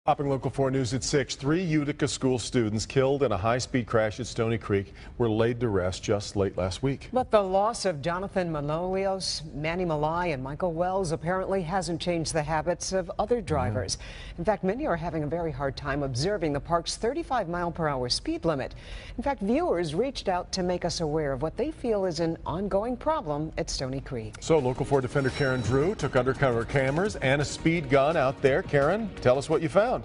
Topping Local 4 News at 6. 3 Utica school students killed in a high-speed crash at Stony Creek were laid to rest just late last week. But the loss of Jonathan Manolios, Manny Malai, and Michael Wells apparently hasn't changed the habits of other drivers. In fact, many are having a very hard time observing the park's 35-mile-per-hour speed limit. In fact, viewers reached out to make us aware of what they feel is an ongoing problem at Stony Creek. So Local 4 defender Karen Drew took undercover cameras and a speed gun out there. Karen, tell us what you found.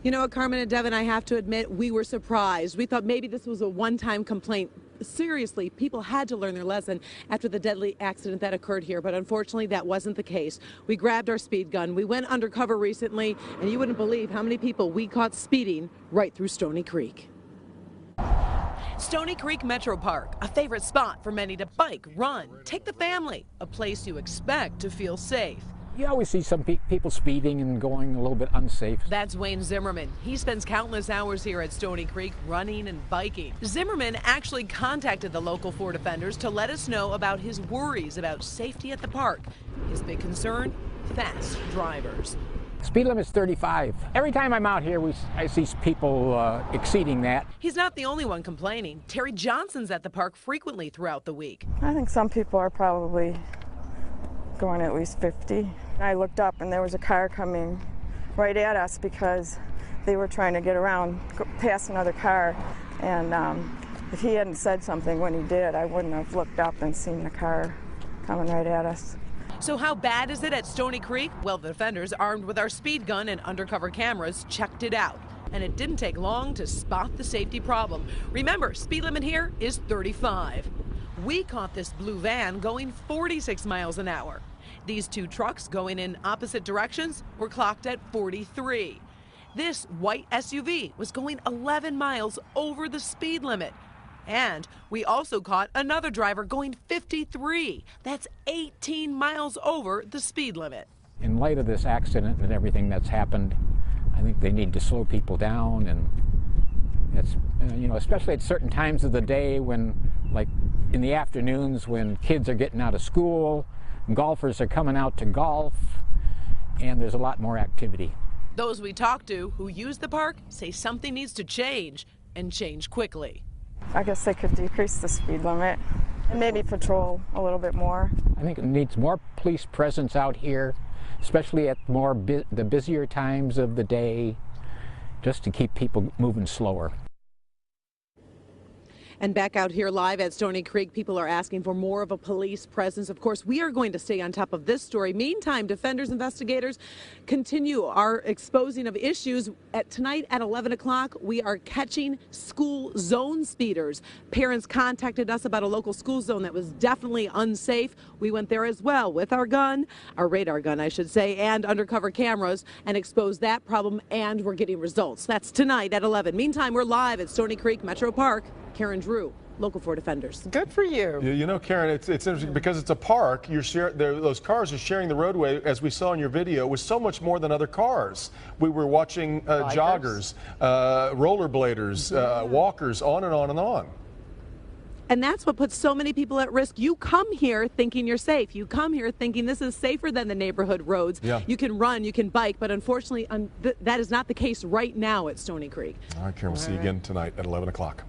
You know what, Carmen and Devin, I have to admit, we were surprised. We thought maybe this was a one-time complaint. Seriously, people had to learn their lesson after the deadly accident that occurred here, but unfortunately that wasn't the case. We grabbed our speed gun. We went undercover recently, and you wouldn't believe how many people we caught speeding right through Stony Creek. Stony Creek Metro Park, a favorite spot for many to bike, run, take the family, a place you expect to feel safe. You always see some people speeding and going a little bit unsafe. That's Wayne Zimmerman. He spends countless hours here at Stony Creek running and biking. Zimmerman actually contacted the Local 4 defenders to let us know about his worries about safety at the park. His big concern, fast drivers. Speed limit's 35. Every time I'm out here, I see people exceeding that. He's not the only one complaining. Terry Johnson's at the park frequently throughout the week. I think some people are probably going at least 50. I looked up and there was a car coming right at us because they were trying to get around, past another car. And if he hadn't said something when he did, I wouldn't have looked up and seen the car coming right at us. So how bad is it at Stony Creek? Well, the defenders, armed with our speed gun and undercover cameras, checked it out. And it didn't take long to spot the safety problem. Remember, speed limit here is 35. We caught this blue van going 46 miles an hour. These two trucks going in opposite directions were clocked at 43. This white SUV was going 11 miles over the speed limit. And we also caught another driver going 53. That's 18 miles over the speed limit. In light of this accident and everything that's happened, I think they need to slow people down, and it's, especially at certain times of the day when, like in the afternoons when kids are getting out of school, golfers are coming out to golf, and there's a lot more activity. Those we talked to who use the park say something needs to change, and change quickly. I guess they could decrease the speed limit and maybe patrol a little bit more. I think it needs more police presence out here, especially at the busier times of the day, just to keep people moving slower. And back out here live at Stony Creek, people are asking for more of a police presence. Of course, we are going to stay on top of this story. Meantime, defenders, investigators continue our exposing of issues. Tonight at 11 o'clock, we are catching school zone speeders. Parents contacted us about a local school zone that was definitely unsafe. We went there as well with our gun, our radar gun, I should say, and undercover cameras, and exposed that problem, and we're getting results. That's tonight at 11. Meantime, we're live at Stony Creek Metro Park. Karen Drew, Local 4 Defenders. Good for you. You know, Karen, it's interesting because it's a park. Those cars are sharing the roadway, as we saw in your video, with so much more than other cars. We were watching joggers, rollerbladers, walkers, on and on and on. And that's what puts so many people at risk. You come here thinking you're safe. You come here thinking this is safer than the neighborhood roads. Yeah. You can run, you can bike, but unfortunately that is not the case right now at Stony Creek. All right, Karen, we'll see you again tonight at 11 o'clock.